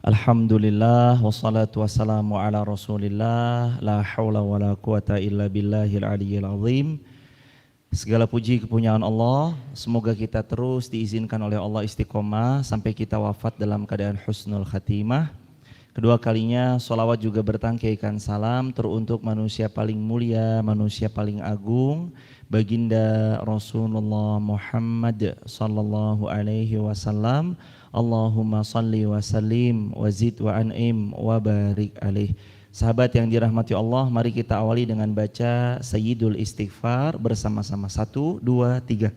Alhamdulillah wassalatu wassalamu ala Rasulillah la haula wala quwata illa billahil aliyyil azim. Segala puji kepunyaan Allah, semoga kita terus diizinkan oleh Allah istiqomah sampai kita wafat dalam keadaan husnul khatimah. Kedua kalinya sholawat juga bertangkaikan salam teruntuk manusia paling mulia, manusia paling agung, baginda Rasulullah Muhammad sallallahu alaihi wasallam. Allahumma salli wa sallim wa zid wa an'im wa barik alaih. Sahabat yang dirahmati Allah, mari kita awali dengan baca Sayyidul Istighfar bersama-sama. 1, 2, 3.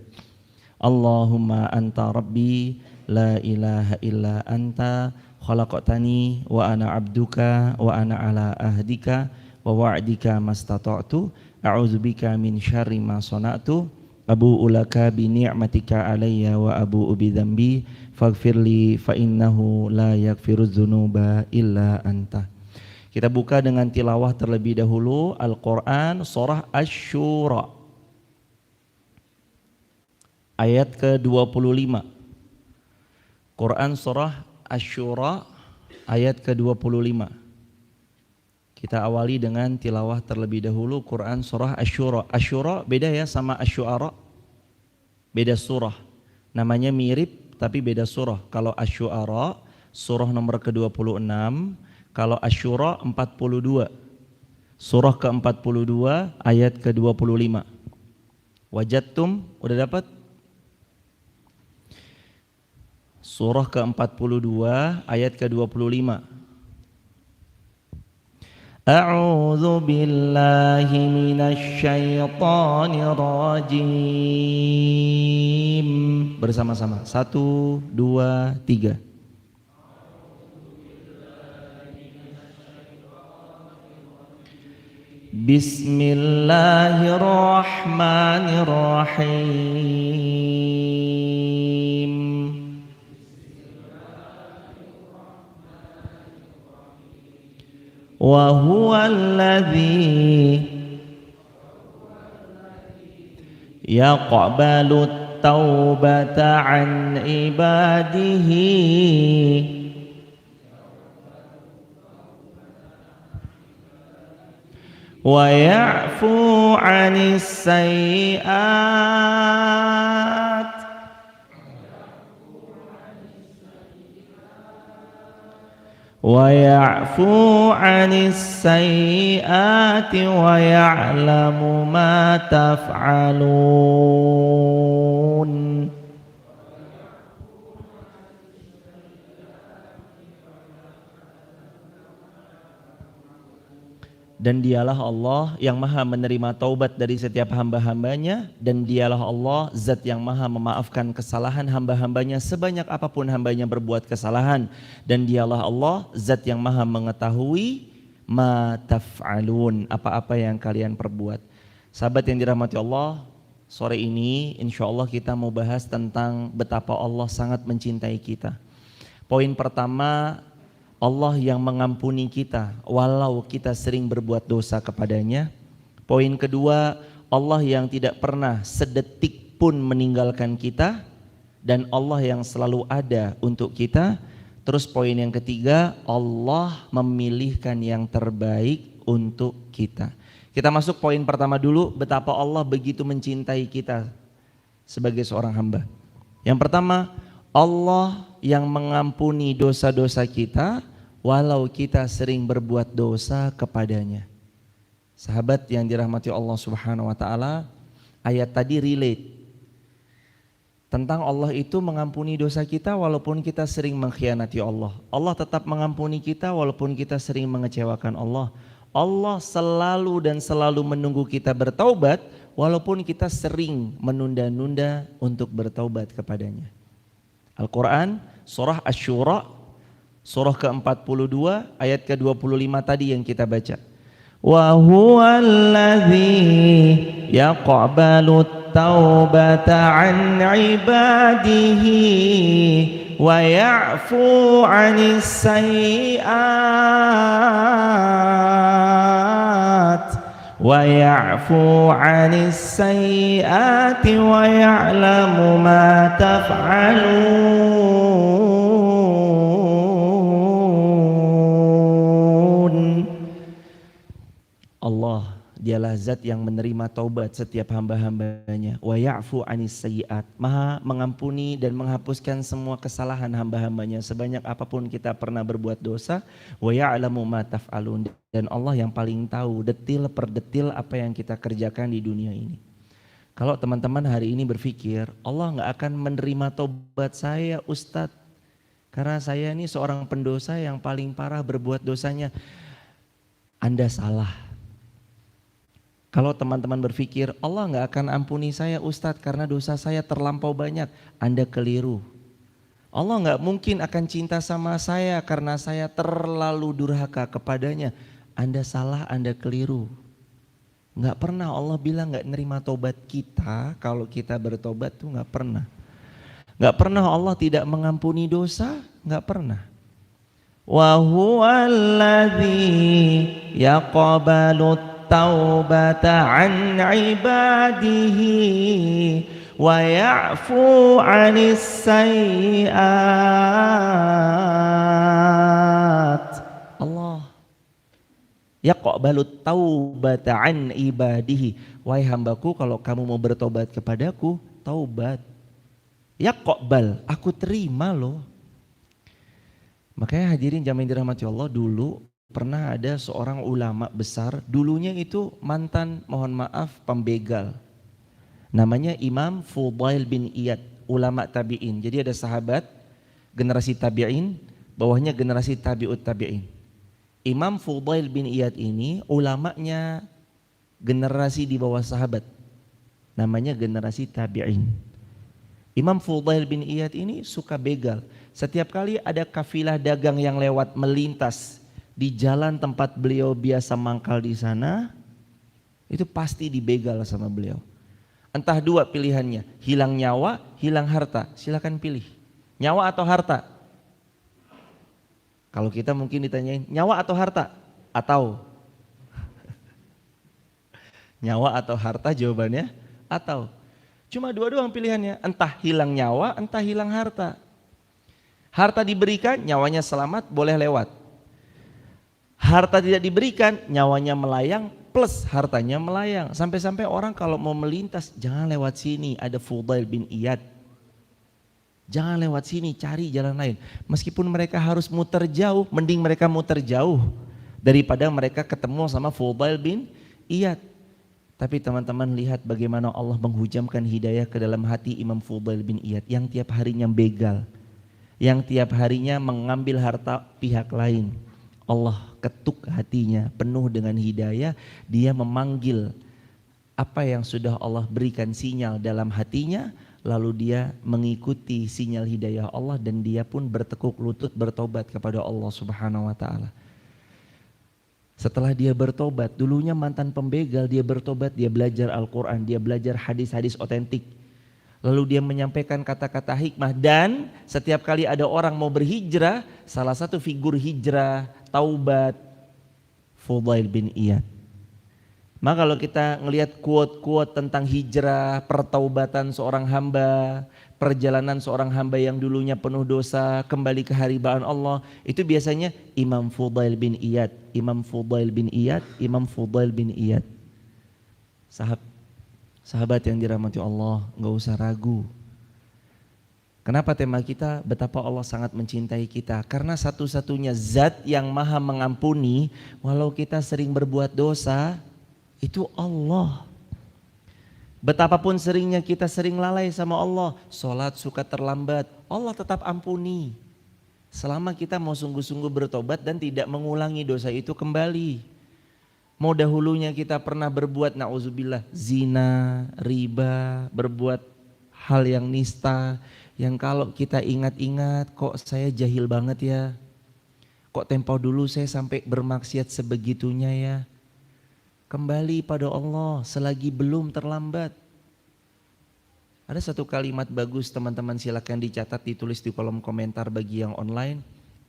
Allahumma anta rabbi la ilaha illa anta khalaqtani wa ana abduka wa ana ala ahdika wa wa'dika mastata'tu a'udzubika min syarri ma sana'tu abu'u laka bi ni'matika alayya wa abu'u bi dzambi faghfirli fa innahu la yaghfirudz dzunuba illa anta. Kita buka dengan tilawah terlebih dahulu Al-Qur'an surah Asy-Syura ayat ke-25. Quran surah Asy-Syura ayat ke-25. Kita awali dengan tilawah terlebih dahulu Quran surah Asy-Syura. Asy-Syura beda ya sama Asy-Syu'ara. Beda surah. Namanya mirip tapi beda surah. Kalau Asy-Syu'ara surah nomor ke-26, kalau Asy-Syura 42. Surah ke-42 ayat ke-25. Wajadtum udah dapat? Surah ke-42 ayat ke-25. A'udzu billahi minasy syaithanir rajim. Bersama-sama. 1, 2, 3. Bismillahirrahmanirrahim. Wa huwal ladzi yaqbalut taubata an ibadihi wa ya'fu 'anis sayyi'at wa ya'fu 'anis sayyi'ati wa ya'lamu ma taf'alun. Dan dialah Allah yang maha menerima taubat dari setiap hamba-hambanya, dan dialah Allah zat yang maha memaafkan kesalahan hamba-hambanya sebanyak apapun hambanya berbuat kesalahan, dan dialah Allah zat yang maha mengetahui ma taf'alun, apa-apa yang kalian perbuat. Sahabat yang dirahmati Allah, sore ini insya Allah kita mau bahas tentang betapa Allah sangat mencintai kita. Poin pertama, Allah yang mengampuni kita walau kita sering berbuat dosa kepadanya. Poin kedua, Allah yang tidak pernah sedetik pun meninggalkan kita, dan Allah yang selalu ada untuk kita. Terus poin yang ketiga, Allah memilihkan yang terbaik untuk kita. Kita masuk poin pertama dulu, betapa Allah begitu mencintai kita sebagai seorang hamba. Yang pertama, Allah yang mengampuni dosa-dosa kita walau kita sering berbuat dosa kepadanya. Sahabat yang dirahmati Allah Subhanahu wa taala, ayat tadi relate tentang Allah itu mengampuni dosa kita walaupun kita sering mengkhianati Allah. Allah tetap mengampuni kita walaupun kita sering mengecewakan Allah. Allah selalu dan selalu menunggu kita bertaubat walaupun kita sering menunda-nunda untuk bertaubat kepadanya. Al-Quran surah Asy-Syura surah ke-42 ayat ke-25 tadi yang kita baca. Wa huwallazi yaqbalut taubata an ibadihi wa ya'fu 'anis sayyi'at wa ya'fu 'anis sayyi'ati wa ya'lamu ma taf'alun. Dialah zat yang menerima taubat setiap hamba-hambanya. Wa ya'fu 'anis sayyi'at. Maha mengampuni dan menghapuskan semua kesalahan hamba-hambanya sebanyak apapun kita pernah berbuat dosa. Wa ya'lamu ma taf'alun. Dan Allah yang paling tahu detil per detil apa yang kita kerjakan di dunia ini. Kalau teman-teman hari ini berpikir Allah nggak akan menerima taubat saya Ustadz, karena saya ini seorang pendosa yang paling parah berbuat dosanya. Anda salah. Kalau teman-teman berpikir Allah nggak akan ampuni saya Ustadz karena dosa saya terlampau banyak, Anda keliru. Allah nggak mungkin akan cinta sama saya karena saya terlalu durhaka kepadanya, Anda salah, Anda keliru. Nggak pernah Allah bilang nggak nerima tobat kita kalau kita bertobat tuh nggak pernah. Nggak pernah Allah tidak mengampuni dosa, nggak pernah. Wa huwallazi yaqbalu taubata an ibadihi wa ya'fu 'anis sayyi'at. Allah yaqbalu taubata an ibadihi. Wahai hambaku, kalau kamu mau bertobat kepadaku, taubat. Yaqbal, aku terima loh. Makanya hadirin jamaah yang dirahmati Allah, dulu pernah ada seorang ulama besar, dulunya itu mantan, mohon maaf, pembegal. Namanya Imam Fudail bin Iyad, ulama tabi'in. Jadi ada sahabat, generasi tabi'in, bawahnya generasi tabi'ut tabi'in. Imam Fudail bin Iyad ini ulamanya generasi di bawah sahabat, namanya generasi tabi'in. Imam Fudail bin Iyad ini suka begal. Setiap kali ada kafilah dagang yang lewat melintas di jalan tempat beliau biasa mangkal di sana, itu pasti dibegal sama beliau. Entah dua pilihannya, hilang nyawa, hilang harta. Silakan pilih, nyawa atau harta. Kalau kita mungkin ditanyain nyawa atau harta, atau nyawa atau harta, jawabannya atau. Cuma dua doang pilihannya, entah hilang nyawa, entah hilang harta. Harta diberikan, nyawanya selamat, boleh lewat. Harta tidak diberikan, nyawanya melayang plus hartanya melayang. Sampai-sampai orang kalau mau melintas, jangan lewat sini, ada Fudail bin Iyad. Jangan lewat sini, cari jalan lain. Meskipun mereka harus muter jauh, mending mereka muter jauh daripada mereka ketemu sama Fudail bin Iyad. Tapi teman-teman lihat bagaimana Allah menghujamkan hidayah ke dalam hati Imam Fudail bin Iyad yang tiap harinya begal, yang tiap harinya mengambil harta pihak lain. Allah ketuk hatinya penuh dengan hidayah, dia memanggil apa yang sudah Allah berikan sinyal dalam hatinya, lalu dia mengikuti sinyal hidayah Allah dan dia pun bertekuk lutut bertobat kepada Allah Subhanahu wa taala. Setelah dia bertobat, dulunya mantan pembegal, dia bertobat, dia belajar Al-Quran, dia belajar hadis-hadis otentik. Lalu dia menyampaikan kata-kata hikmah, dan setiap kali ada orang mau berhijrah, salah satu figur hijrah, taubat, Fudail bin Iyad. Maka kalau kita ngelihat quote-quote tentang hijrah, pertaubatan seorang hamba, perjalanan seorang hamba yang dulunya penuh dosa, kembali ke haribaan Allah, itu biasanya Imam Fudail bin Iyad, Imam Fudail bin Iyad, Imam Fudail bin Iyad. Sahabat yang dirahmati Allah, nggak usah ragu. Kenapa tema kita betapa Allah sangat mencintai kita? Karena satu-satunya zat yang maha mengampuni walau kita sering berbuat dosa, itu Allah. Betapapun seringnya kita sering lalai sama Allah, sholat suka terlambat, Allah tetap ampuni. Selama kita mau sungguh-sungguh bertobat dan tidak mengulangi dosa itu kembali. Mau dahulunya kita pernah berbuat na'udzubillah zina, riba, berbuat hal yang nista, yang kalau kita ingat-ingat kok saya jahil banget ya, kok tempo dulu saya sampai bermaksiat sebegitunya ya. Kembali pada Allah selagi belum terlambat. Ada satu kalimat bagus teman-teman, silakan dicatat, ditulis di kolom komentar bagi yang online.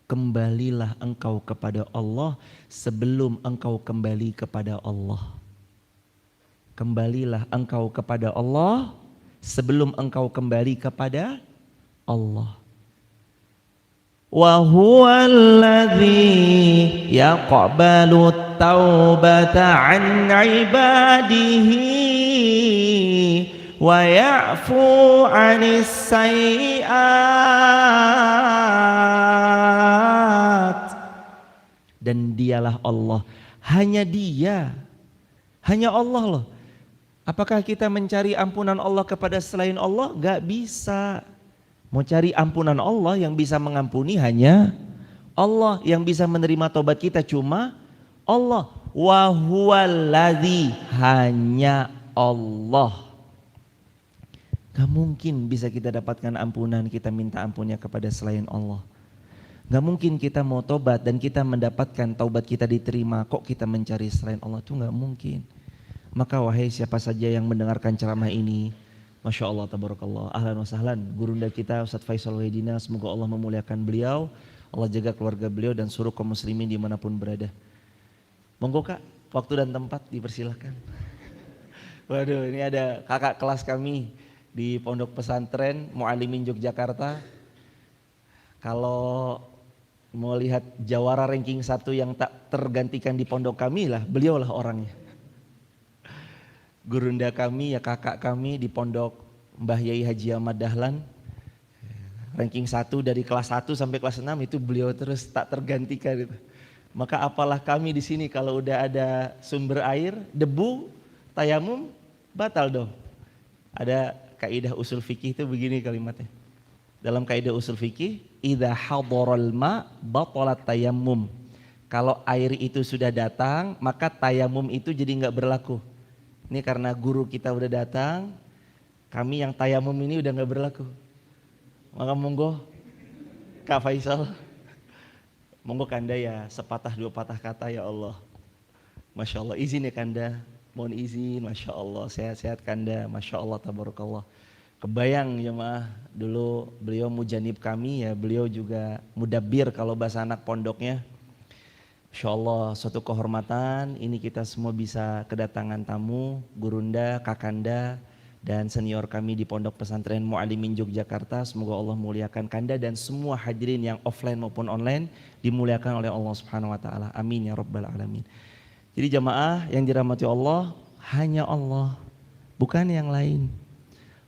Kembalilah engkau kepada Allah sebelum engkau kembali kepada Allah. Kembalilah engkau kepada Allah sebelum engkau kembali kepada Allah. wa huwallazi yaqbalu taubata an ibadihi wa ya'fu 'anis sayyi'at. Dan dialah Allah, hanya Dia, hanya Allah loh. Apakah kita mencari ampunan Allah kepada selain Allah? Gak bisa. Mau cari ampunan Allah, yang bisa mengampuni hanya Allah, yang bisa menerima tobat kita cuma Allah. Wa huwallazi, hanya Allah. Gak mungkin bisa kita dapatkan ampunan, kita minta ampunnya kepada selain Allah. Gak mungkin kita mau tobat dan kita mendapatkan taubat kita diterima, kok kita mencari selain Allah, itu gak mungkin. Maka wahai siapa saja yang mendengarkan ceramah ini, Masya Allah, tabarakallah, ahlan wa sahlan, gurunda kita Ustadz Faisal Wahidina, semoga Allah memuliakan beliau, Allah jaga keluarga beliau dan suruh kaum muslimin dimanapun berada. Monggo Kak, waktu dan tempat dipersilahkan. Waduh, ini ada kakak kelas kami di Pondok Pesantren Mu'alimin Yogyakarta. Kalau mau lihat jawara ranking 1 yang tak tergantikan di pondok kami lah, beliaulah orangnya. Gurunda kami, ya kakak kami di pondok Mbah Yai Haji Ahmad Dahlan, ranking 1 dari kelas 1 sampai kelas 6 itu beliau terus tak tergantikan gitu. Maka apalah kami di sini kalau udah ada sumber air, debu, tayamum, batal dong. Ada kaidah usul fikih itu begini kalimatnya. Dalam kaidah usul fikih, idza hadaral ma batalat tayammum. Kalau air itu sudah datang, maka tayamum itu jadi enggak berlaku. Ini karena guru kita udah datang, kami yang tayamum ini udah gak berlaku. Maka monggo Kak Faisal, monggo Kanda ya sepatah dua patah kata ya Allah. Masya Allah, izin ya Kanda, mohon izin, Masya Allah, sehat-sehat Kanda, Masya Allah, tabarakallah. Kebayang jemaah, dulu beliau mujanib kami ya, beliau juga mudabbir kalau bahasa anak pondoknya. Insya Allah suatu kehormatan, ini kita semua bisa kedatangan tamu, gurunda, kakanda, dan senior kami di Pondok Pesantren Mu'alimin Yogyakarta. Semoga Allah muliakan Kanda dan semua hadirin yang offline maupun online dimuliakan oleh Allah Subhanahu Wa Taala. Amin ya Rabbal Alamin. Jadi jamaah yang dirahmati Allah, hanya Allah, bukan yang lain.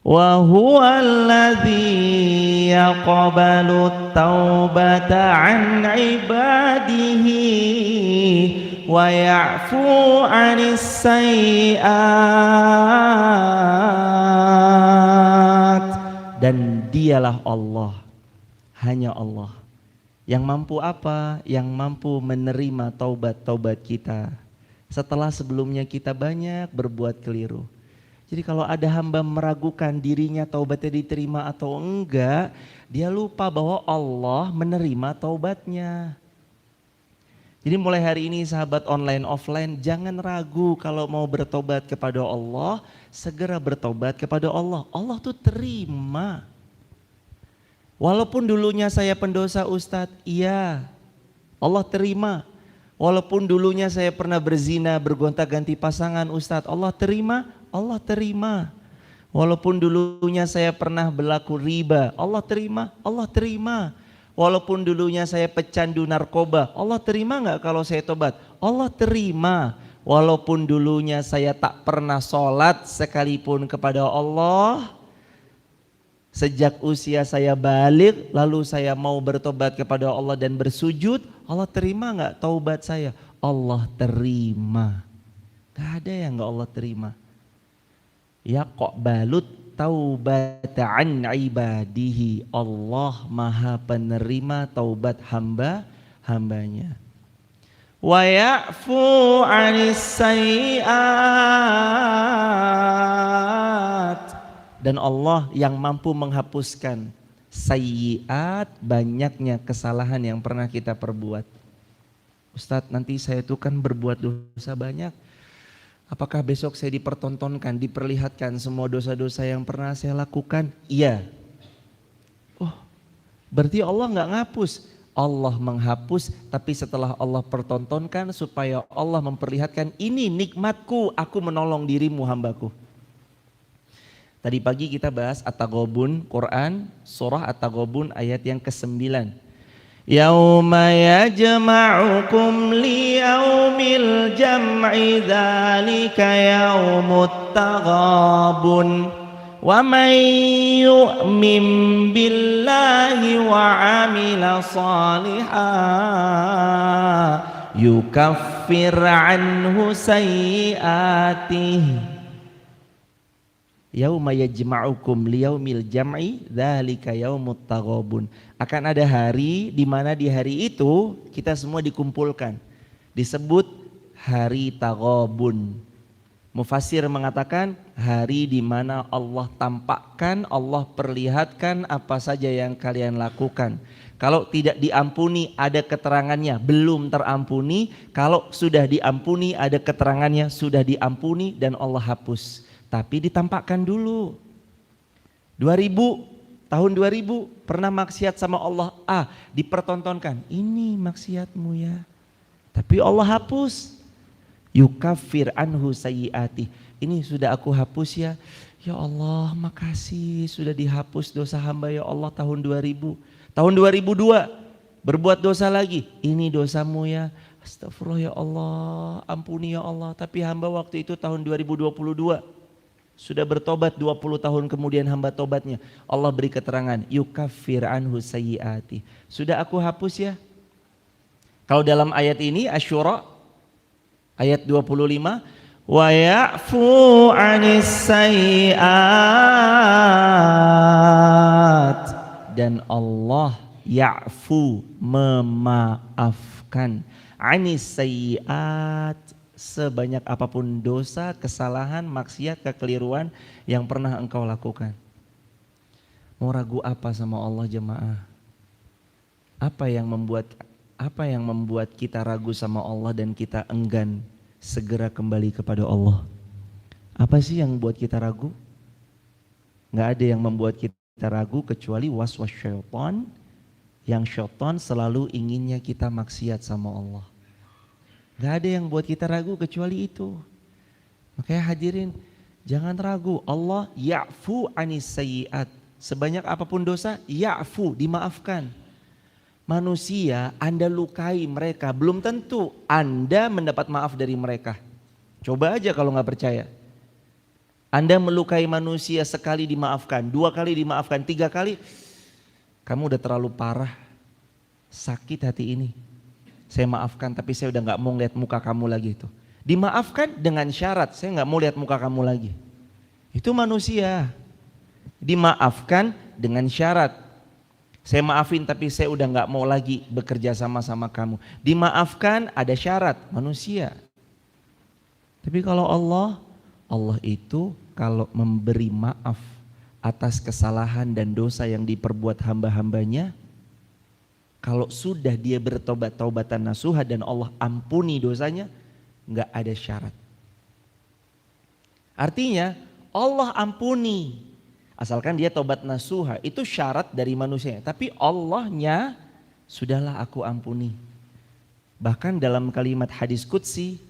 Wa huwallazi yaqbalu taubata an ibadihi wa ya'fu 'anis sayyi'at. Dan dialah Allah, hanya Allah yang mampu apa? Yang mampu menerima taubat-taubat kita setelah sebelumnya kita banyak berbuat keliru. Jadi kalau ada hamba meragukan dirinya taubatnya diterima atau enggak, dia lupa bahwa Allah menerima taubatnya. Jadi mulai hari ini sahabat online offline, jangan ragu kalau mau bertobat kepada Allah, segera bertobat kepada Allah. Allah tuh terima. Walaupun dulunya saya pendosa Ustadz, iya Allah terima. Walaupun dulunya saya pernah berzina, bergonta-ganti pasangan Ustadz, Allah terima. Allah terima. Walaupun dulunya saya pernah berlaku riba, Allah terima, Allah terima. Walaupun dulunya saya pecandu narkoba, Allah terima nggak kalau saya tobat? Allah terima. Walaupun dulunya saya tak pernah sholat sekalipun kepada Allah, sejak usia saya balik, lalu saya mau bertobat kepada Allah dan bersujud, Allah terima nggak taubat saya? Allah terima. Gak ada yang nggak Allah terima. Yaqbalut taubata an ibadihi. Allah maha penerima taubat hambanya. Wa ya'fu 'anis sayyi'at. Dan Allah yang mampu menghapuskan sayyi'at, banyaknya kesalahan yang pernah kita perbuat. Ustadz, nanti saya itu kan berbuat dosa banyak. Apakah besok saya dipertontonkan, diperlihatkan semua dosa-dosa yang pernah saya lakukan? Iya. Oh, berarti Allah nggak ngapus. Allah menghapus, tapi setelah Allah pertontonkan supaya Allah memperlihatkan, ini nikmatku, aku menolong dirimu hambaku. Tadi pagi kita bahas At-Taghabun, Quran, surah At-Taghabun ayat yang ke-9. Yauma yajma'ukum liyaumil jam'i dzalika yaumut taghabun wa man yu'min billahi wa 'amila shalihan yukaffir anhu sayyi'atihi yauma yajma'ukum liyaumil jam'i dzalika yaumut taghabun. Akan ada hari di mana di hari itu kita semua dikumpulkan. Disebut hari taghabun. Mufassir mengatakan hari di mana Allah tampakkan, Allah perlihatkan apa saja yang kalian lakukan. Kalau tidak diampuni ada keterangannya belum terampuni, kalau sudah diampuni ada keterangannya sudah diampuni dan Allah hapus. Tapi ditampakkan dulu. 2000 pernah maksiat sama Allah, dipertontonkan. Ini maksiatmu ya. Tapi Allah hapus. Yukaffir anhu sayyiati. Ini sudah aku hapus ya. Ya Allah, makasih sudah dihapus dosa hamba ya Allah tahun 2000. Tahun 2002 berbuat dosa lagi. Ini dosamu ya. Astagfirullah ya Allah, ampuni ya Allah. Tapi hamba waktu itu tahun 2022. Sudah bertobat 20 tahun kemudian hamba tobatnya. Allah beri keterangan, yukaffir anhu sayyiati. Sudah aku hapus ya. Kalau dalam ayat ini Asy-Syura ayat 25, wa ya'fu 'anis sayyiat. Dan Allah ya'fu memaafkan 'anis sayyiat. Sebanyak apapun dosa, kesalahan, maksiat, kekeliruan yang pernah engkau lakukan. Mau ragu apa sama Allah jemaah? Apa yang membuat kita ragu sama Allah dan kita enggan segera kembali kepada Allah? Apa sih yang membuat kita ragu? Gak ada yang membuat kita ragu kecuali waswas syaitan, yang syaitan selalu inginnya kita maksiat sama Allah. Gak ada yang buat kita ragu kecuali itu. Makanya hadirin, jangan ragu. Allah ya'fu 'anis sayyiat. Sebanyak apapun dosa, ya'fu, dimaafkan. Manusia, Anda lukai mereka, belum tentu Anda mendapat maaf dari mereka. Coba aja kalau gak percaya. Anda melukai manusia sekali dimaafkan, 2 kali dimaafkan, 3 kali, kamu udah terlalu parah, sakit hati ini. Saya maafkan tapi saya udah gak mau lihat muka kamu lagi itu. Dimaafkan dengan syarat, saya gak mau lihat muka kamu lagi. Itu manusia. Dimaafkan dengan syarat. Saya maafin tapi saya udah gak mau lagi bekerja sama kamu. Dimaafkan ada syarat, manusia. Tapi kalau Allah itu kalau memberi maaf atas kesalahan dan dosa yang diperbuat hamba-hambanya, kalau sudah dia bertobat-taubatan nasuha dan Allah ampuni dosanya, nggak ada syarat. Artinya Allah ampuni, asalkan dia tobat nasuha, itu syarat dari manusia. Tapi Allahnya, sudahlah aku ampuni. Bahkan dalam kalimat hadis qudsi,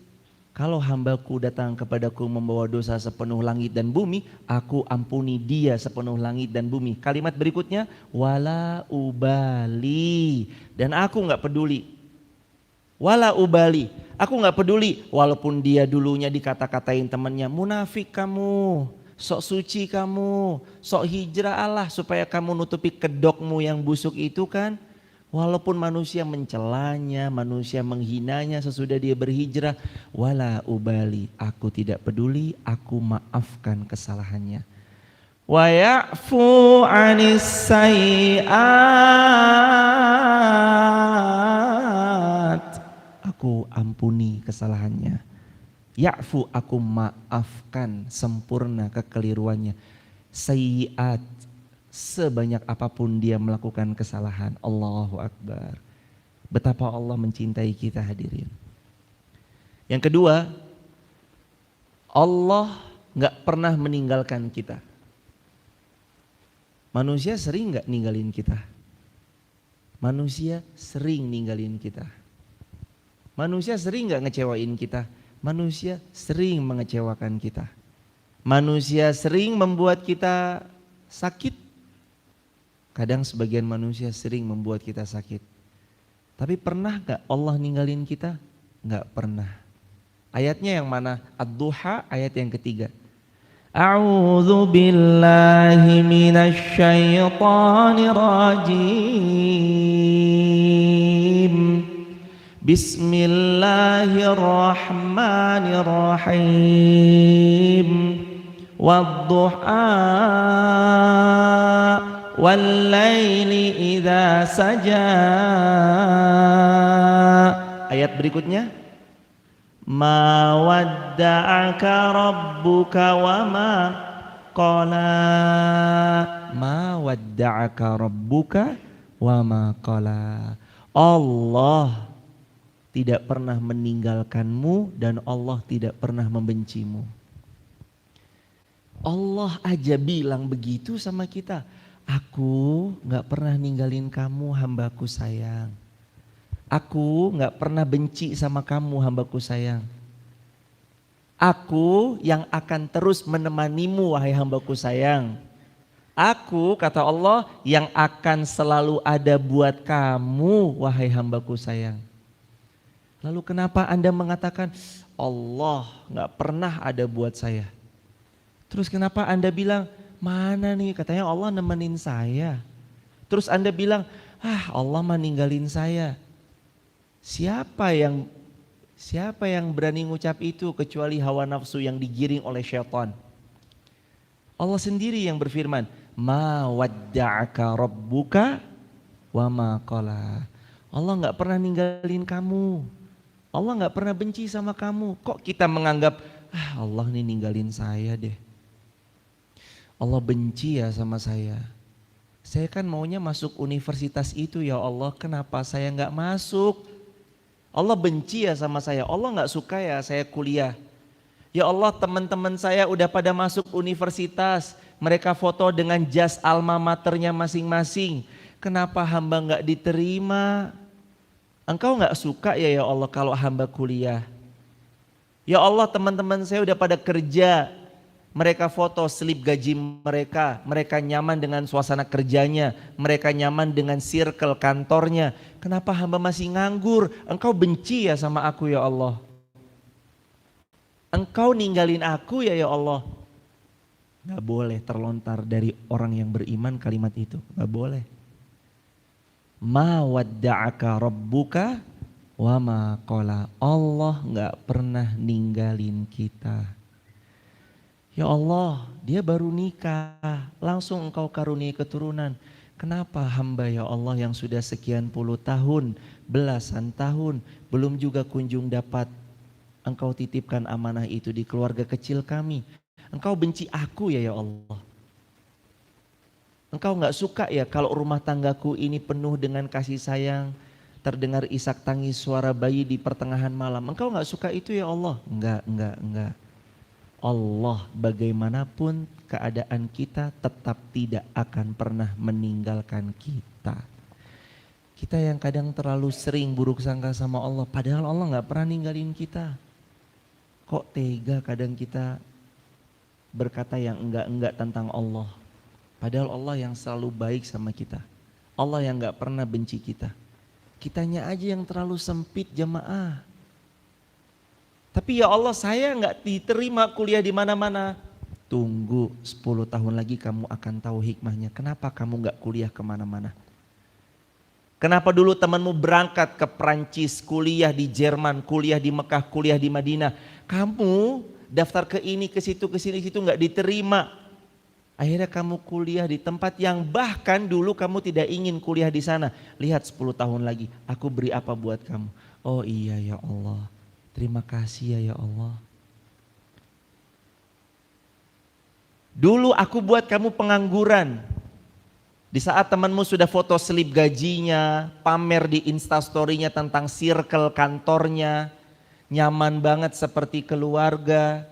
kalau hambaku datang kepadaku membawa dosa sepenuh langit dan bumi, aku ampuni dia sepenuh langit dan bumi. Kalimat berikutnya, wala ubali, dan aku nggak peduli. Wala ubali, aku nggak peduli walaupun dia dulunya dikata-katain temannya, munafik kamu, sok suci kamu, sok hijrah Allah supaya kamu nutupi kedokmu yang busuk itu kan. Walaupun manusia mencelanya, manusia menghinanya sesudah dia berhijrah, wala ubali, aku tidak peduli, aku maafkan kesalahannya. Wa ya'fu 'anis sayyi'at, aku ampuni kesalahannya. Ya'fu, aku maafkan sempurna kekeliruannya. Sayyi'at, sebanyak apapun dia melakukan kesalahan. Allahu Akbar. Betapa Allah mencintai kita hadirin. Yang kedua, Allah gak pernah meninggalkan kita. Manusia sering gak ninggalin kita? Manusia sering ninggalin kita. Manusia sering gak ngecewain kita? Manusia sering mengecewakan kita. Manusia sering membuat kita sakit. Kadang sebagian manusia sering membuat kita sakit. Tapi pernah gak Allah ninggalin kita? Gak pernah. Ayatnya yang mana? Ad-Duha ayat yang ketiga. A'udzu billahi minasy syaithanir rajim. Bismillahirrahmanirrahim. Wad-duha wal-laili idza saja. Ayat berikutnya, ma wadda'aka rabbuka wa ma qala. Ma wadda'aka rabbuka wa ma qala. Allah tidak pernah meninggalkanmu dan Allah tidak pernah membencimu. Allah aja bilang begitu sama kita. Aku gak pernah ninggalin kamu, hambaku sayang. Aku gak pernah benci sama kamu, hambaku sayang. Aku yang akan terus menemanimu, wahai hambaku sayang. Aku, kata Allah, yang akan selalu ada buat kamu, wahai hambaku sayang. Lalu kenapa Anda mengatakan Allah gak pernah ada buat saya? Terus kenapa Anda bilang, mana nih katanya Allah nemenin saya. Terus Anda bilang, Allah mah ninggalin saya. Siapa yang berani ngucap itu kecuali hawa nafsu yang digiring oleh syaitan. Allah sendiri yang berfirman, ma wadda'aka rabbuka wa ma qala. Allah gak pernah ninggalin kamu. Allah gak pernah benci sama kamu. Kok kita menganggap, Allah nih ninggalin saya deh. Allah benci ya sama saya. Saya kan maunya masuk universitas itu ya Allah, kenapa saya gak masuk? Allah benci ya sama saya, Allah gak suka ya saya kuliah. Ya Allah, teman-teman saya udah pada masuk universitas, mereka foto dengan jas alma maternya masing-masing. Kenapa hamba gak diterima? Engkau gak suka ya Allah kalau hamba kuliah. Ya Allah, teman-teman saya udah pada kerja, mereka foto slip gaji mereka, mereka nyaman dengan suasana kerjanya, mereka nyaman dengan circle kantornya. Kenapa hamba masih nganggur? Engkau benci ya sama aku ya Allah. Engkau ninggalin aku ya Allah. Gak boleh terlontar dari orang yang beriman kalimat itu, gak boleh. Ma wadda'aka rabbuka wa ma qala. Allah gak pernah ninggalin kita. Ya Allah, dia baru nikah, langsung engkau karuniai keturunan. Kenapa hamba ya Allah yang sudah sekian puluh tahun, belasan tahun, belum juga kunjung dapat engkau titipkan amanah itu di keluarga kecil kami. Engkau benci aku ya Allah. Engkau gak suka ya kalau rumah tanggaku ini penuh dengan kasih sayang, terdengar isak tangis suara bayi di pertengahan malam. Engkau gak suka itu ya Allah? Enggak. Allah bagaimanapun keadaan kita tetap tidak akan pernah meninggalkan kita. Kita yang kadang terlalu sering buruk sangka sama Allah, padahal Allah gak pernah ninggalin kita. Kok tega kadang kita berkata yang enggak-enggak tentang Allah. Padahal Allah yang selalu baik sama kita. Allah yang gak pernah benci kita. Kitanya aja yang terlalu sempit jamaah. Tapi ya Allah, saya nggak diterima kuliah di mana-mana. Tunggu 10 tahun lagi kamu akan tahu hikmahnya. Kenapa kamu nggak kuliah kemana-mana? Kenapa dulu temanmu berangkat ke Prancis, kuliah di Jerman, kuliah di Mekah, kuliah di Madinah. Kamu daftar ke ini, ke situ, ke sini, situ nggak diterima. Akhirnya kamu kuliah di tempat yang bahkan dulu kamu tidak ingin kuliah di sana. Lihat 10 tahun lagi, aku beri apa buat kamu? Oh iya ya Allah. Terima kasih ya Allah. Dulu aku buat kamu pengangguran. Di saat temanmu sudah foto slip gajinya, pamer di Instastory-nya tentang circle kantornya, nyaman banget seperti keluarga.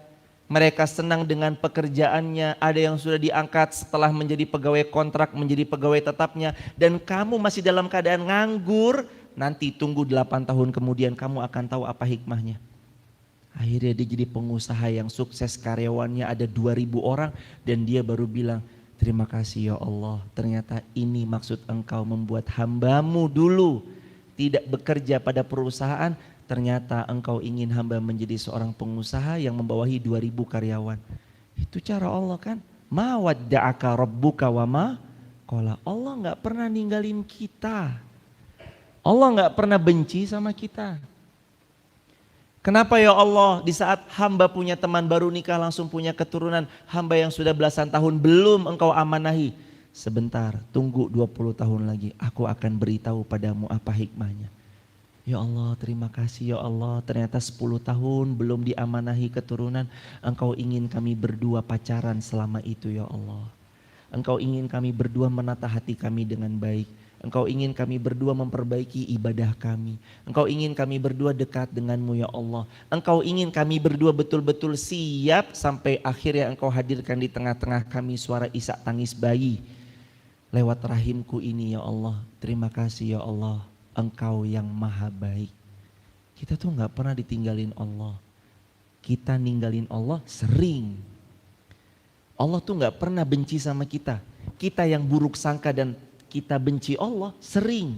Mereka senang dengan pekerjaannya, ada yang sudah diangkat setelah menjadi pegawai kontrak, menjadi pegawai tetapnya. Dan kamu masih dalam keadaan nganggur. Nanti tunggu 8 tahun kemudian kamu akan tahu apa hikmahnya. Akhirnya dia jadi pengusaha yang sukses, karyawannya ada 2.000 orang dan dia baru bilang, terima kasih ya Allah, ternyata ini maksud engkau membuat hambamu dulu tidak bekerja pada perusahaan, ternyata engkau ingin hamba menjadi seorang pengusaha yang membawahi 2000 karyawan. Itu cara Allah kan. Ma wadda'aka rabbuka wa ma qala. Allah nggak pernah ninggalin kita. Allah nggak pernah benci sama kita. Kenapa ya Allah di saat hamba punya teman baru nikah langsung punya keturunan, hamba yang sudah belasan tahun belum engkau amanahi? Sebentar, tunggu 20 tahun lagi, aku akan beritahu padamu apa hikmahnya. Ya Allah, terima kasih ya Allah, ternyata 10 tahun belum diamanahi keturunan, engkau ingin kami berdua pacaran selama itu ya Allah. Engkau ingin kami berdua menata hati kami dengan baik. Engkau ingin kami berdua memperbaiki ibadah kami. Engkau ingin kami berdua dekat denganmu ya Allah. Engkau ingin kami berdua betul-betul siap sampai akhirnya engkau hadirkan di tengah-tengah kami suara isak tangis bayi. Lewat rahimku ini ya Allah. Terima kasih ya Allah. Engkau yang maha baik. Kita tuh gak pernah ditinggalin Allah. Kita ninggalin Allah sering. Allah tuh gak pernah benci sama kita. Kita yang buruk sangka dan kita benci Allah sering.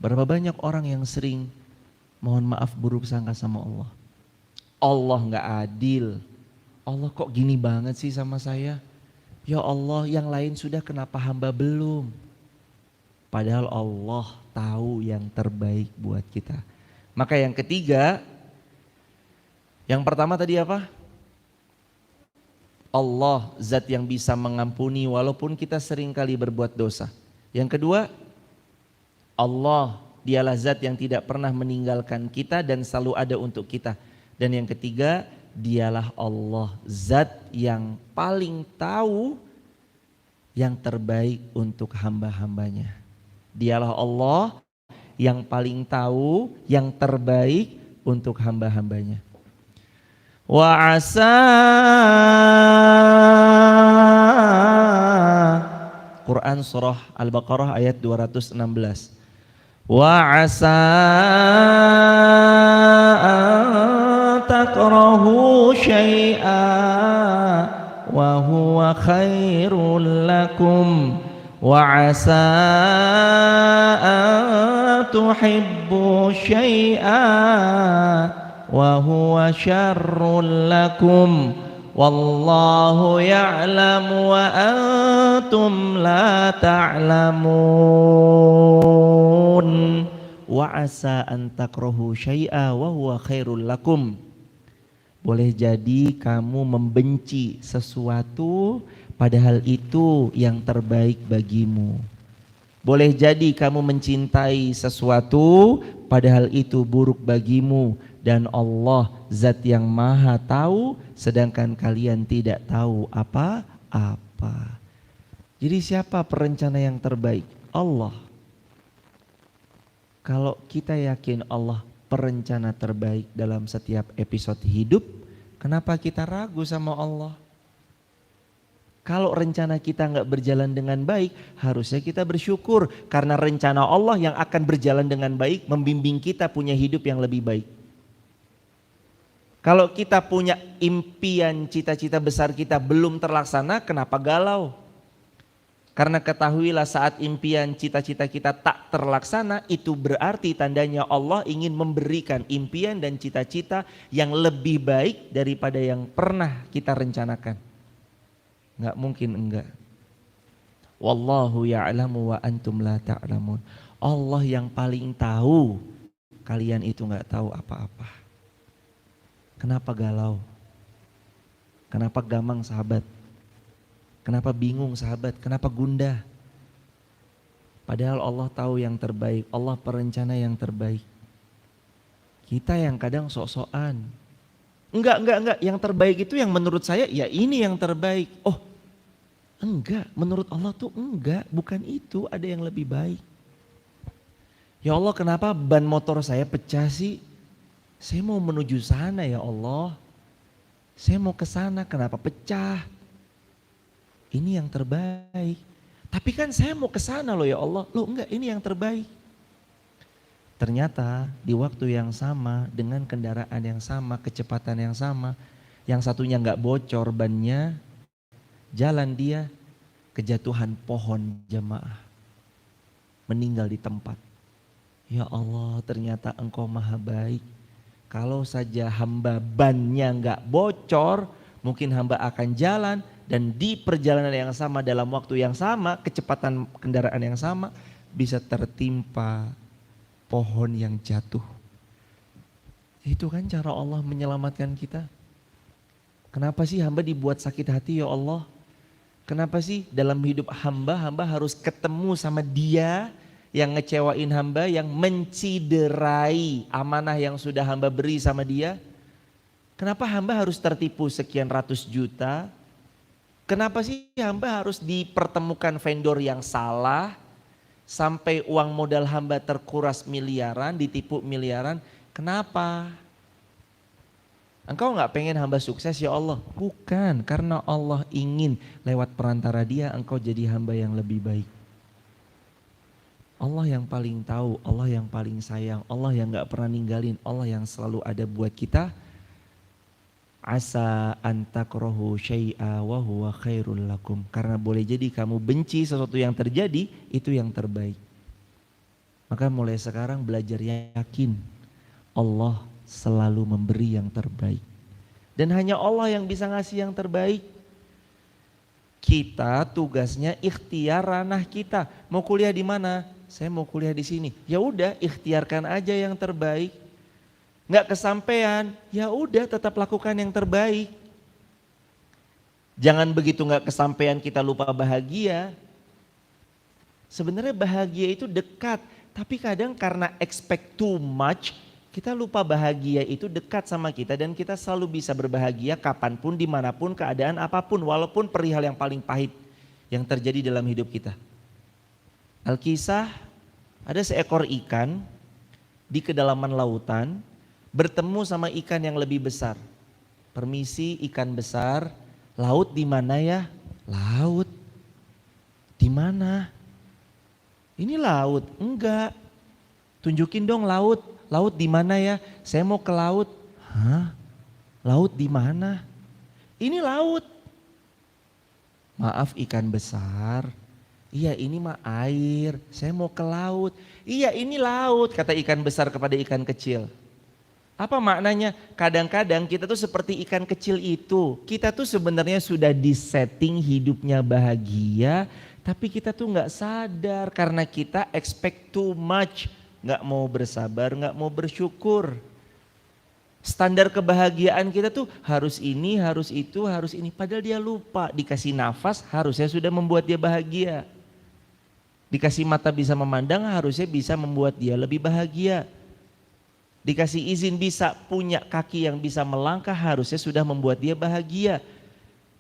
Berapa banyak orang yang sering mohon maaf buruk sangka sama Allah. Allah gak adil. Allah kok gini banget sih sama saya. Ya Allah yang lain sudah kenapa hamba belum. Padahal Allah tahu yang terbaik buat kita. Maka yang ketiga, yang pertama tadi apa? Allah zat yang bisa mengampuni walaupun kita sering kali berbuat dosa. Yang kedua, Allah dialah zat yang tidak pernah meninggalkan kita dan selalu ada untuk kita. Dan yang ketiga, dialah Allah zat yang paling tahu yang terbaik untuk hamba-hambanya. Dialah Allah yang paling tahu yang terbaik untuk hamba-hambanya. Wa asa Quran surah Al-Baqarah ayat 216. Wa asa takrahu syai'an wa huwa khairul lakum wa asa tuhibbu syai'an wa huwa syarrul lakum wallahu ya'lamu wa antum la ta'lamun. Wa asa an takrahu syai'a wa huwa khairul lakum. Boleh jadi kamu membenci sesuatu padahal itu yang terbaik bagimu. Boleh jadi kamu mencintai sesuatu padahal itu buruk bagimu. Dan Allah zat yang maha tahu sedangkan kalian tidak tahu apa-apa. Jadi siapa perencana yang terbaik? Allah. Kalau kita yakin Allah perencana terbaik dalam setiap episode hidup, kenapa kita ragu sama Allah? Kalau rencana kita nggak berjalan dengan baik, harusnya kita bersyukur karena rencana Allah yang akan berjalan dengan baik membimbing kita punya hidup yang lebih baik. Kalau kita punya impian cita-cita besar kita belum terlaksana, kenapa galau? Karena ketahuilah saat impian cita-cita kita tak terlaksana, itu berarti tandanya Allah ingin memberikan impian dan cita-cita yang lebih baik daripada yang pernah kita rencanakan. Enggak mungkin enggak. Wallahu ya'lamu wa antum la ta'lamun. Allah yang paling tahu, kalian itu enggak tahu apa-apa. Kenapa galau? Kenapa gamang sahabat? Kenapa bingung sahabat? Kenapa gundah? Padahal Allah tahu yang terbaik. Allah perencana yang terbaik. Kita yang kadang sok-sokan. Enggak. Yang terbaik itu yang menurut saya ya ini yang terbaik. Oh enggak, menurut Allah tuh enggak. Bukan itu, ada yang lebih baik. Ya Allah kenapa ban motor saya pecah sih? Saya mau menuju sana ya Allah. Saya mau ke sana, kenapa pecah? Ini yang terbaik. Tapi kan saya mau ke sana loh ya Allah. Loh enggak, ini yang terbaik. Ternyata di waktu yang sama, dengan kendaraan yang sama, kecepatan yang sama, yang satunya enggak bocor bannya, jalan dia kejatuhan pohon jamaah. Meninggal di tempat. Ya Allah, ternyata Engkau maha baik. Kalau saja hamba bannya nggak bocor, mungkin hamba akan jalan dan di perjalanan yang sama dalam waktu yang sama, kecepatan kendaraan yang sama bisa tertimpa pohon yang jatuh. Itu kan cara Allah menyelamatkan kita. Kenapa sih hamba dibuat sakit hati ya Allah? Kenapa sih dalam hidup hamba harus ketemu sama dia yang ngecewain hamba, yang menciderai amanah yang sudah hamba beri sama dia? Kenapa hamba harus tertipu sekian ratus juta? Kenapa sih hamba harus dipertemukan vendor yang salah? Sampai uang modal hamba terkuras miliaran, ditipu miliaran. Kenapa? Engkau gak pengen hamba sukses ya Allah? Bukan, karena Allah ingin lewat perantara dia engkau jadi hamba yang lebih baik. Allah yang paling tahu, Allah yang paling sayang, Allah yang gak pernah ninggalin, Allah yang selalu ada buat kita. Asa antakrohu syai'a wa huwa khairul lakum. Karena boleh jadi kamu benci sesuatu yang terjadi, itu yang terbaik. Maka mulai sekarang belajar yakin Allah selalu memberi yang terbaik. Dan hanya Allah yang bisa ngasih yang terbaik. Kita tugasnya ikhtiar ranah kita. Mau kuliah di mana? Saya mau kuliah di sini. Ya udah, ikhtiarkan aja yang terbaik. Nggak kesampean, ya udah tetap lakukan yang terbaik. Jangan begitu nggak kesampean kita lupa bahagia. Sebenarnya bahagia itu dekat, tapi kadang karena expect too much, kita lupa bahagia itu dekat sama kita dan kita selalu bisa berbahagia kapanpun, dimanapun, keadaan apapun, walaupun perihal yang paling pahit yang terjadi dalam hidup kita. Alkisah, ada seekor ikan di kedalaman lautan bertemu sama ikan yang lebih besar. Permisi ikan besar, laut di mana ya? Laut. Di mana? Ini laut. Enggak. Tunjukin dong laut. Laut di mana ya? Saya mau ke laut. Hah? Laut di mana? Ini laut. Maaf ikan besar. Iya ini mah air. Saya mau ke laut. Iya ini laut, kata ikan besar kepada ikan kecil. Apa maknanya? Kadang-kadang kita tuh seperti ikan kecil itu. Kita tuh sebenarnya sudah disetting hidupnya bahagia, tapi kita tuh nggak sadar karena kita expect too much. Nggak mau bersabar, nggak mau bersyukur. Standar kebahagiaan kita tuh harus ini, harus itu, harus ini. Padahal dia lupa dikasih nafas harusnya sudah membuat dia bahagia. Dikasih mata bisa memandang harusnya bisa membuat dia lebih bahagia. Dikasih izin bisa punya kaki yang bisa melangkah harusnya sudah membuat dia bahagia.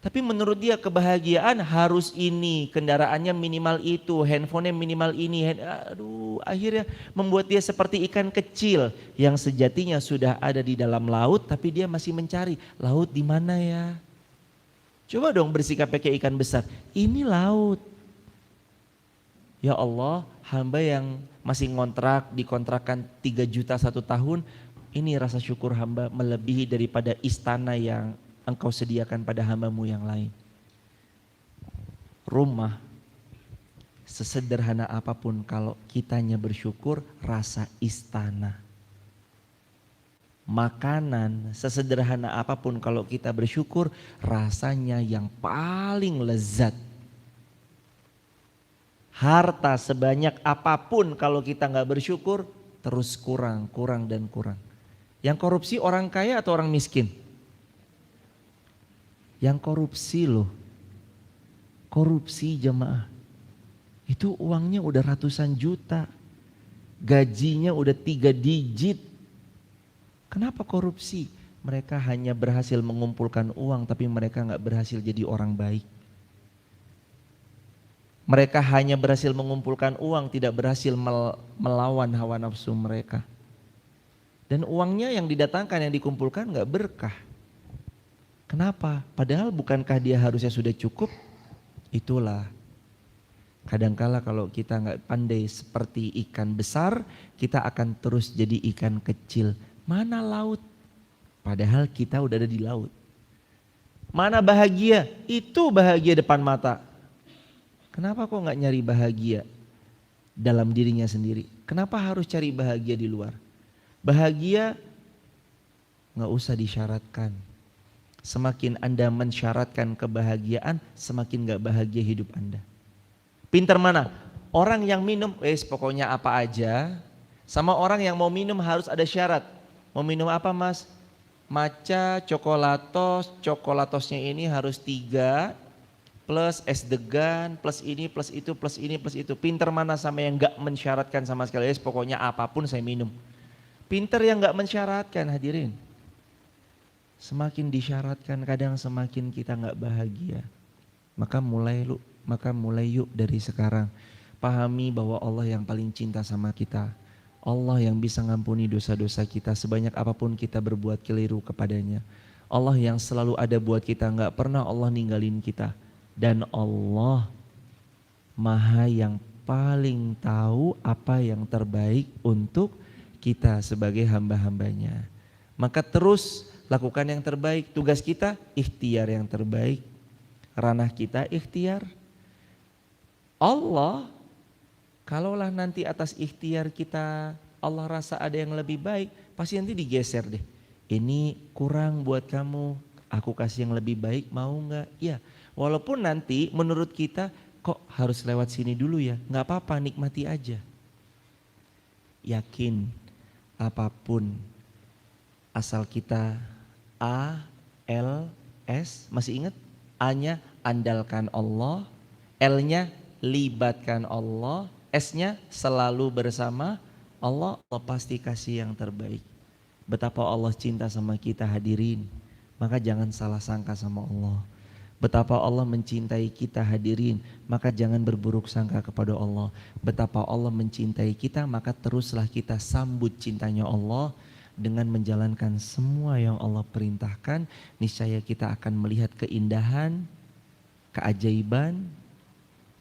Tapi menurut dia kebahagiaan harus ini, kendaraannya minimal itu, handphonenya minimal ini. Aduh, akhirnya membuat dia seperti ikan kecil yang sejatinya sudah ada di dalam laut tapi dia masih mencari laut di mana ya. Coba dong bersikap kayak ikan besar, ini laut. Ya Allah, hamba yang masih ngontrak, dikontrakan 3 juta 1 tahun, ini rasa syukur hamba melebihi daripada istana yang engkau sediakan pada hambamu yang lain. Rumah, sesederhana apapun kalau kitanya bersyukur, rasa istana. Makanan, sesederhana apapun kalau kita bersyukur, rasanya yang paling lezat. Harta sebanyak apapun kalau kita nggak bersyukur terus kurang dan kurang. Yang korupsi orang kaya atau orang miskin? Yang korupsi loh. Korupsi jemaah. Itu uangnya udah ratusan juta. Gajinya udah 3 digit. Kenapa korupsi? Mereka hanya berhasil mengumpulkan uang tapi mereka nggak berhasil jadi orang baik. Mereka hanya berhasil mengumpulkan uang, tidak berhasil melawan hawa nafsu mereka. Dan uangnya yang didatangkan, yang dikumpulkan gak berkah. Kenapa? Padahal bukankah dia harusnya sudah cukup? Itulah. Kadangkala kalau kita gak pandai seperti ikan besar, kita akan terus jadi ikan kecil. Mana laut? Padahal kita udah ada di laut. Mana bahagia? Itu bahagia depan mata. Kenapa kok gak nyari bahagia? dalam dirinya sendiri. Kenapa harus cari bahagia di luar? Bahagia nggak usah disyaratkan. Semakin Anda mensyaratkan kebahagiaan, semakin nggak bahagia hidup Anda. Pinter mana? Orang yang minum, pokoknya apa aja. Sama orang yang mau minum harus ada syarat. Mau minum apa mas? Matcha, coklatos, coklatosnya ini harus 3 plus es degan, plus ini, plus itu, plus ini, plus itu. Pinter mana sama yang gak mensyaratkan sama sekali, pokoknya apapun saya minum. Pinter yang gak mensyaratkan, hadirin. Semakin disyaratkan kadang semakin kita gak bahagia. Maka mulai yuk dari sekarang. Pahami bahwa Allah yang paling cinta sama kita. Allah yang bisa ngampuni dosa-dosa kita sebanyak apapun kita berbuat keliru kepadanya. Allah yang selalu ada buat kita, gak pernah Allah ninggalin kita. Dan Allah Maha yang paling tahu apa yang terbaik untuk kita sebagai hamba-hambanya. Maka terus lakukan yang terbaik. Tugas kita ikhtiar yang terbaik. Ranah kita ikhtiar. Allah, kalaulah nanti atas ikhtiar kita Allah rasa ada yang lebih baik, pasti nanti digeser deh. Ini kurang buat kamu, aku kasih yang lebih baik, mau gak? Ya. Walaupun nanti menurut kita kok harus lewat sini dulu ya, gak apa-apa, nikmati aja. Yakin apapun asal kita A, L, S, masih ingat? A-nya andalkan Allah, L-nya libatkan Allah, S-nya selalu bersama Allah. Allah pasti kasih yang terbaik. Betapa Allah cinta sama kita hadirin, maka jangan salah sangka sama Allah. Betapa Allah mencintai kita hadirin, maka jangan berburuk sangka kepada Allah. Betapa Allah mencintai kita, maka teruslah kita sambut cintanya Allah dengan menjalankan semua yang Allah perintahkan. Niscaya kita akan melihat keindahan, keajaiban,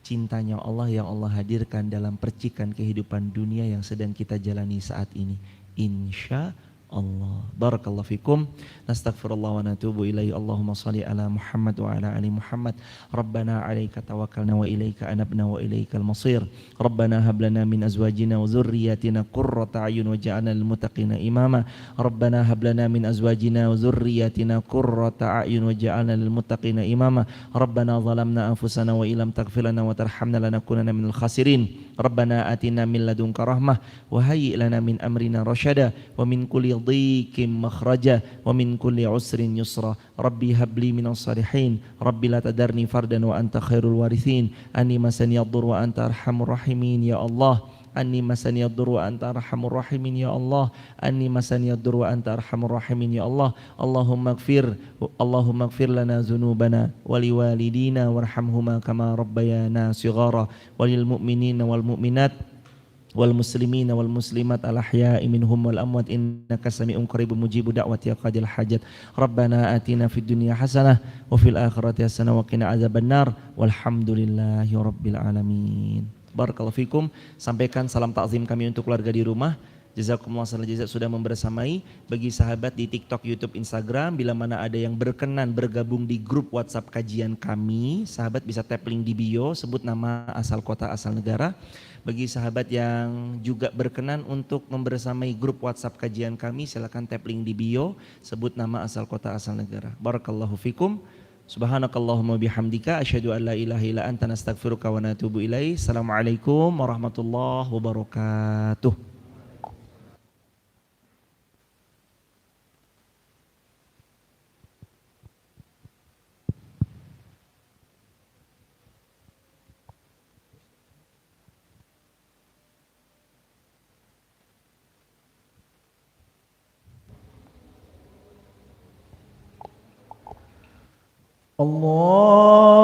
cintanya Allah yang Allah hadirkan dalam percikan kehidupan dunia yang sedang kita jalani saat ini. Insya Allah. Barakallahu fikum. Nastaghfirullah wa natubu ilaihi. Allahumma salli ala Muhammad wa ala ali Muhammad. Rabbana 'alaika tawakkalna wa ilaika anabna wa ilaikal masir. Rabbana hab lana min azwajina wa dzurriyyatina qurrata a'yun waj'alna lil muttaqina imama. Rabbana hab lana min azwajina wa dzurriyyatina qurrata a'yun waj'alna lil muttaqina imama. Rabbana zalamna anfusana wa illam taghfir lana wa tarhamna lanakunanna minal khasirin. Rabbana atina min ladunka rahmah wa hayyi lana min amrina rasyada wa min kulli dhiqin makhraja wa min kulli usrin yusra. Rabbi habli minas salihin. Rabbi la tadarni fardan wa anta khairul warithin. Anni masani yadur wa anta arhamur rahimin ya Allah. Anni masani yadur wa anta arhamur rahimin ya Allah. Anni masani yadur wa anta arhamur rahimin ya Allah. Allahumma ighfir lana dzunubana wa liwalidina warhamhuma kama rabbayana shighara walil mu'minina wal mu'minat wal muslimina wal muslimat al ahya'i minhum wal amwat innaka sami'un qaribun mujibud da'wati ya qadil hajat. Rabbana atina fid dunya hasanah wa fil akhirati hasanah wa qina adzabannar walhamdulillahi rabbil alamin. Barakallahu fikum. Sampaikan salam takzim kami untuk keluarga di rumah. Jazakumullah khairan jazak sudah membersamai. Bagi sahabat di TikTok, YouTube, Instagram, bila mana ada yang berkenan bergabung di grup WhatsApp kajian kami, sahabat bisa tap link di bio, sebut nama, asal kota, asal negara. Bagi sahabat yang juga berkenan untuk membersamai grup WhatsApp kajian kami, silakan tap link di bio, sebut nama, asal kota, asal negara. Barakallahu fikum. Subhanakallahumma bihamdika asyhadu an la ilaha illa anta nastaghfiruka wa natubu ilaik. Assalamualaikum warahmatullahi wabarakatuh. Allah